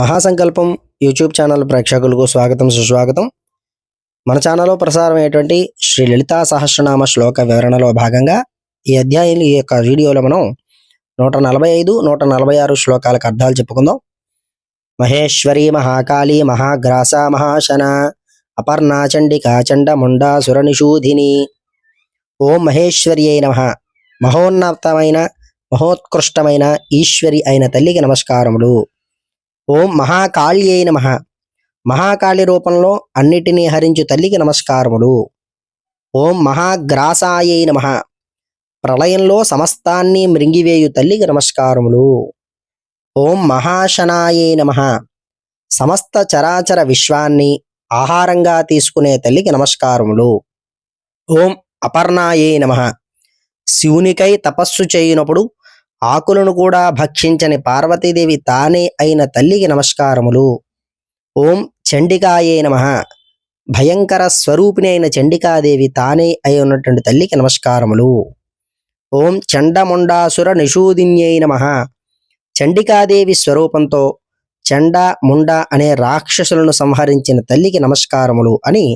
మహాసంకల్పం YouTube channel ప్రేక్షకులకు స్వాగతం సుస్వాగతం. మన ఛానల్లో ప్రసారమైనటువంటి శ్రీ లలితా సహస్రనామ శ్లోక వివరణలో భాగంగా ఈ అధ్యాయంలో ఈ యొక్క వీడియోలో మనం 145, 146 శ్లోకాలకు అర్థాలు చెప్పుకుందాం. మహేశ్వరి మహాకాళి మహాగ్రాస మహాశన అపర్ణా చండికా చండముండా సురనిషూధిని. ఓం మహేశ్వర్యై నమః. మహోన్నతమైన మహోత్కృష్టమైన ఈశ్వరి అయిన తల్లికి నమస్కారములు. ఓం మహాకాళ్యై నమః. మహాకాళి రూపంలో అన్నిటినీ హరించు తల్లికి నమస్కారములు. ఓం మహాగ్రాసాయై నమః. ప్రళయంలో సమస్తాన్ని మృంగివేయు తల్లికి నమస్కారములు. ఓం మహాశనాయై నమః. సమస్త చరాచర విశ్వాన్ని ఆహారంగా తీసుకునే తల్లికి నమస్కారములు. ఓం అపర్ణాయై నమః. శివునికై తపస్సు చేయునప్పుడు ఆకులను కూడా భక్షించని పార్వతీదేవి తానే అయిన తల్లికి నమస్కారములు. ఓం చండికాయే నమః. భయంకర స్వరూపిణి అయిన చండికాదేవి తానే అయి ఉన్నటువంటి తల్లికి నమస్కారములు. ఓం చండముండాసుర నిషూదిన్యై నమః. చండికాదేవి స్వరూపంతో చండ ముండ అనే రాక్షసులను సంహరించిన తల్లికి నమస్కారములు అని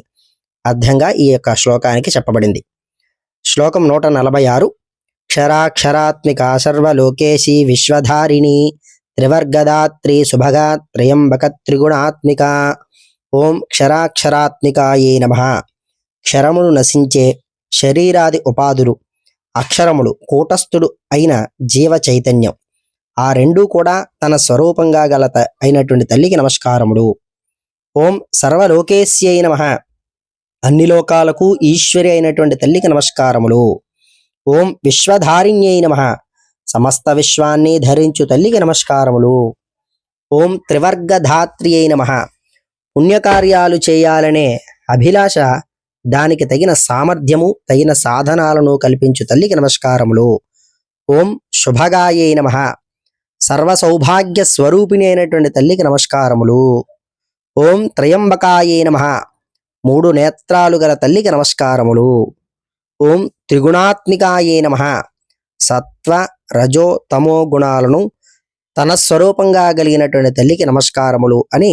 అర్థంగా ఈ యొక్క శ్లోకానికి చెప్పబడింది. శ్లోకం 146. క్షరాక్షరాత్మికా సర్వలోకేశీ విశ్వధారిణి త్రివర్గదాత్రి సుభగా త్రయంబక త్రిగుణాత్మిక. ఓం క్షరాక్షరాత్మికాయే నమః. క్షరములు నశించే శరీరాది ఉపాధులు, అక్షరములు కూటస్థుడు అయిన జీవ చైతన్యం, ఆ రెండూ కూడా తన స్వరూపంగా గల అయినటువంటి తల్లికి నమస్కారములు. ఓం సర్వలోకేశ్యై నమః. అన్ని లోకాలకు ఈశ్వరి అయినటువంటి తల్లికి నమస్కారములు. ఓం విశ్వధారిణ్యై నమః. సమస్త విశ్వాన్ని ధరించు తల్లికి నమస్కారములు. ఓం త్రివర్గధాత్రియై నమః. పుణ్యకార్యాలు చేయాలనే అభిలాష, దానికి తగిన సామర్థ్యము, తగిన సాధనాలను కల్పించు తల్లికి నమస్కారములు. ఓం శుభగాయై నమః. సర్వ సౌభాగ్య స్వరూపిణి అయినటువంటి తల్లికి నమస్కారములు. ఓం త్రయంబకాయై నమః. 3 నేత్రాలు గల తల్లికి నమస్కారములు. ఓం త్రిగుణాత్మికాయే నమః. సత్వ రజో తమో గుణాలను తన స్వరూపంగా కలిగినటువంటి తల్లికి నమస్కారములు అని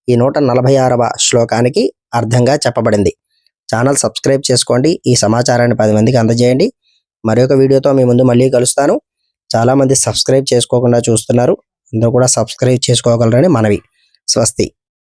ఈ 146వ శ్లోకానికి అర్థంగా చెప్పబడింది. ఛానల్ సబ్స్క్రైబ్ చేసుకోండి. ఈ సమాచారాన్ని 10 మందికి అందజేయండి. మరొక వీడియోతో మీ ముందు మళ్ళీ కలుస్తాను. చాలామంది సబ్స్క్రైబ్ చేసుకోకుండా చూస్తున్నారు. అందరూ కూడా సబ్స్క్రైబ్ చేసుకోగలరని మనవి. స్వస్తి.